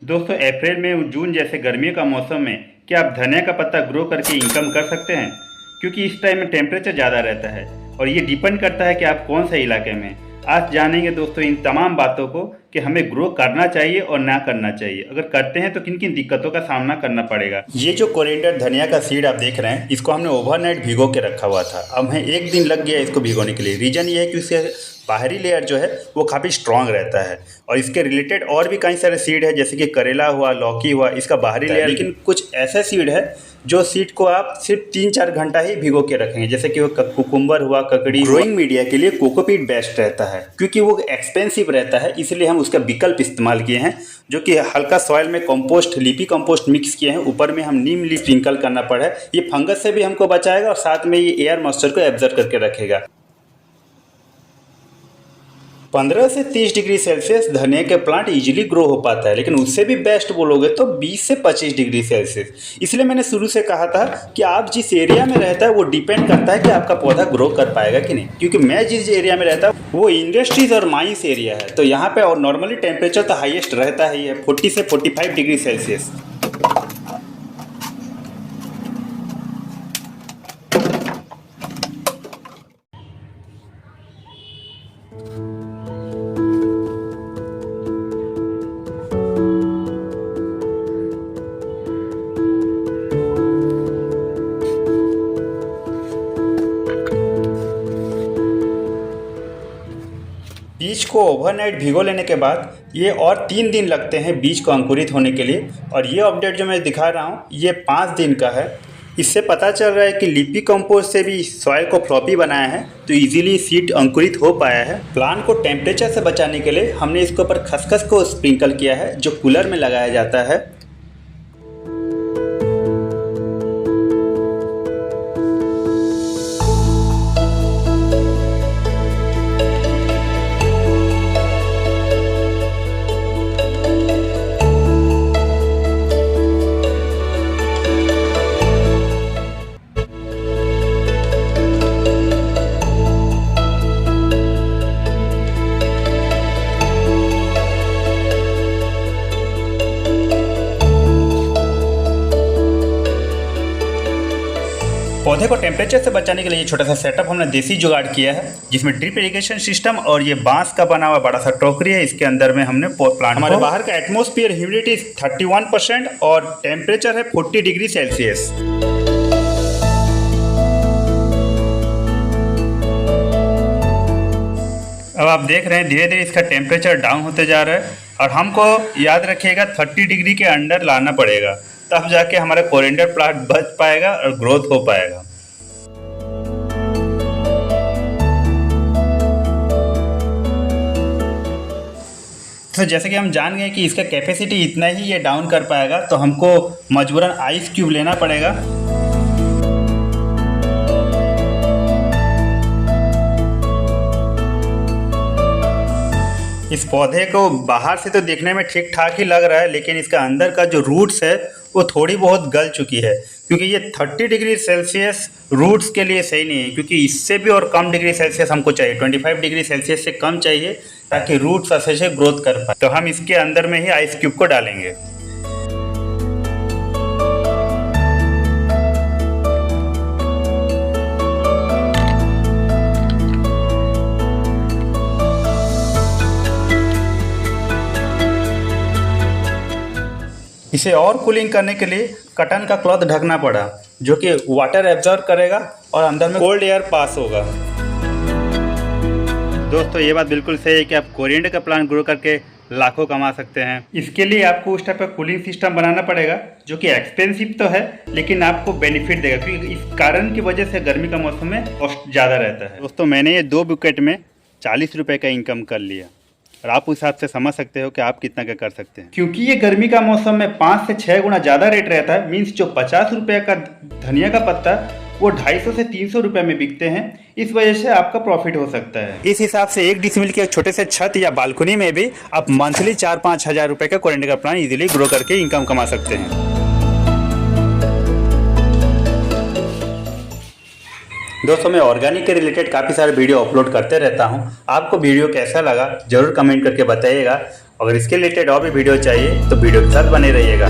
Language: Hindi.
दोस्तों अप्रैल में जून जैसे गर्मियों का मौसम में क्या आप धनिया का पत्ता ग्रो करके इनकम कर सकते हैं? क्योंकि इस टाइम में टेम्परेचर ज़्यादा रहता है और ये डिपेंड करता है कि आप कौन से इलाके में। आज जानेंगे दोस्तों इन तमाम बातों को कि हमें ग्रो करना चाहिए और ना करना चाहिए। अगर करते हैं तो किन किन दिक्कतों का सामना करना पड़ेगा। ये जो कोरिएंडर धनिया का सीड आप देख रहे हैं, इसको हमने ओवरनाइट भिगो के रखा हुआ था। अब हमें एक दिन लग गया इसको भिगोने के लिए। रीज़न ये है कि उसके बाहरी लेयर जो है वो काफ़ी स्ट्रांग रहता है और इसके रिलेटेड और भी कई सारे सीड है, जैसे कि करेला हुआ, लौकी हुआ, इसका बाहरी लेयर। लेकिन कुछ ऐसे सीड है जो सीड को आप सिर्फ 3-4 घंटा ही भिगो के रखेंगे, जैसे कि वो कुकुम्बर हुआ, ककड़ी। ग्रोइंग मीडिया के लिए कोकोपीट बेस्ट रहता है क्योंकि वो एक्सपेंसिव रहता है, इसलिए हम उसका विकल्प इस्तेमाल किए हैं, जो कि हल्का सॉइल में कंपोस्ट, लीपी कंपोस्ट मिक्स किए हैं। ऊपर में हम नीम लीफ स्प्रिंकल करना पड़ा है। ये फंगस से भी हमको बचाएगा और साथ में ये एयर मॉइस्चर को एब्जॉर्ब करके रखेगा। 15 से 30 डिग्री सेल्सियस धनिया के प्लांट इजीली ग्रो हो पाता है, लेकिन उससे भी बेस्ट बोलोगे तो 20 से 25 डिग्री सेल्सियस। इसलिए मैंने शुरू से कहा था कि आप जिस एरिया में रहता है वो डिपेंड करता है कि आपका पौधा ग्रो कर पाएगा कि नहीं। क्योंकि मैं जिस एरिया में रहता हूँ वो इंडस्ट्रीज और माइंस एरिया है, तो यहाँ पे और नॉर्मली टेम्परेचर तो हाईएस्ट रहता ही है, 40 से 45 डिग्री सेल्सियस। बीज को ओवरनाइट भिगो लेने के बाद ये और 3 दिन लगते हैं बीज को अंकुरित होने के लिए। और ये अपडेट जो मैं दिखा रहा हूँ ये 5 दिन का है। इससे पता चल रहा है कि लिपी कंपोस्ट से भी सॉइल को फ्लॉपी बनाया है, तो इजीली सीड अंकुरित हो पाया है। प्लांट को टेम्परेचर से बचाने के लिए हमने इसके ऊपर खसखस को स्प्रिंकल किया है, जो कूलर में लगाया जाता है। पौधे को टेम्परेचर से बचाने के लिए ये छोटा सा सेटअप हमने देसी जुगाड़ किया है, जिसमें ड्रिप इरिगेशन सिस्टम और ये बांस का बना हुआ बड़ा सा टोकरी है। इसके अंदर में हमने प्लांट, हमारे बाहर का एटमॉस्फेयर ह्यूमिडिटी 31% और टेम्परेचर है 40 डिग्री सेल्सियस। अब आप देख रहे हैं धीरे धीरे इसका टेम्परेचर डाउन होते जा रहा है और हमको याद रखिएगा 30 डिग्री के अंडर लाना पड़ेगा, तब जाके हमारा कोरिएंडर प्लांट बच पाएगा और ग्रोथ हो पाएगा। तो जैसे कि हम जान गए कि इसका कैपेसिटी इतना ही ये डाउन कर पाएगा, तो हमको मजबूरन आइस क्यूब लेना पड़ेगा। इस पौधे को बाहर से तो देखने में ठीक ठाक ही लग रहा है, लेकिन इसका अंदर का जो रूट्स है वो थोड़ी बहुत गल चुकी है, क्योंकि ये 30 डिग्री सेल्सियस रूट्स के लिए सही नहीं है। क्योंकि इससे भी और कम डिग्री सेल्सियस हमको चाहिए, 25 डिग्री सेल्सियस से कम चाहिए, ताकि रूट्स अच्छे से ग्रोथ कर पाए। तो हम इसके अंदर में ही आइस क्यूब को डालेंगे। इसे और कूलिंग करने के लिए कॉटन का क्लॉथ ढकना पड़ा, जो कि वाटर एब्जॉर्ब करेगा और अंदर में कोल्ड एयर पास होगा। दोस्तों ये बात बिल्कुल सही है कि आप कोरिएंडर का प्लांट ग्रो करके लाखों कमा सकते हैं। इसके लिए आपको उस टाइप का कूलिंग सिस्टम बनाना पड़ेगा, जो कि एक्सपेंसिव तो है लेकिन आपको बेनिफिट देगा, क्योंकि इस कारण की वजह से गर्मी का मौसम में कॉस्ट ज़्यादा रहता है। दोस्तों मैंने ये 2 बुकेट में 40 रुपये का इनकम कर लिया और आप उस हिसाब से समझ सकते हो कि आप कितना का कर सकते हैं। क्योंकि ये गर्मी का मौसम में 5 से 6 गुना ज़्यादा रेट रहता है। मीन्स जो 50 रुपये का धनिया का पत्ता वो 250 से 300 रुपये में बिकते हैं। इस वजह से आपका प्रॉफिट हो सकता है। इस हिसाब से 1 डिसमिल के छोटे से छत या बालकनी में भी आप मंथली 4-5 हज़ार रुपये का कोरिएंडर का प्लांट इजीली ग्रो करके इनकम कमा सकते हैं। दोस्तों मैं ऑर्गेनिक के रिलेटेड काफ़ी सारे वीडियो अपलोड करते रहता हूं। आपको वीडियो कैसा लगा ज़रूर कमेंट करके बताइएगा अगर इसके रिलेटेड और भी वीडियो चाहिए तो वीडियो के साथ बने रहिएगा।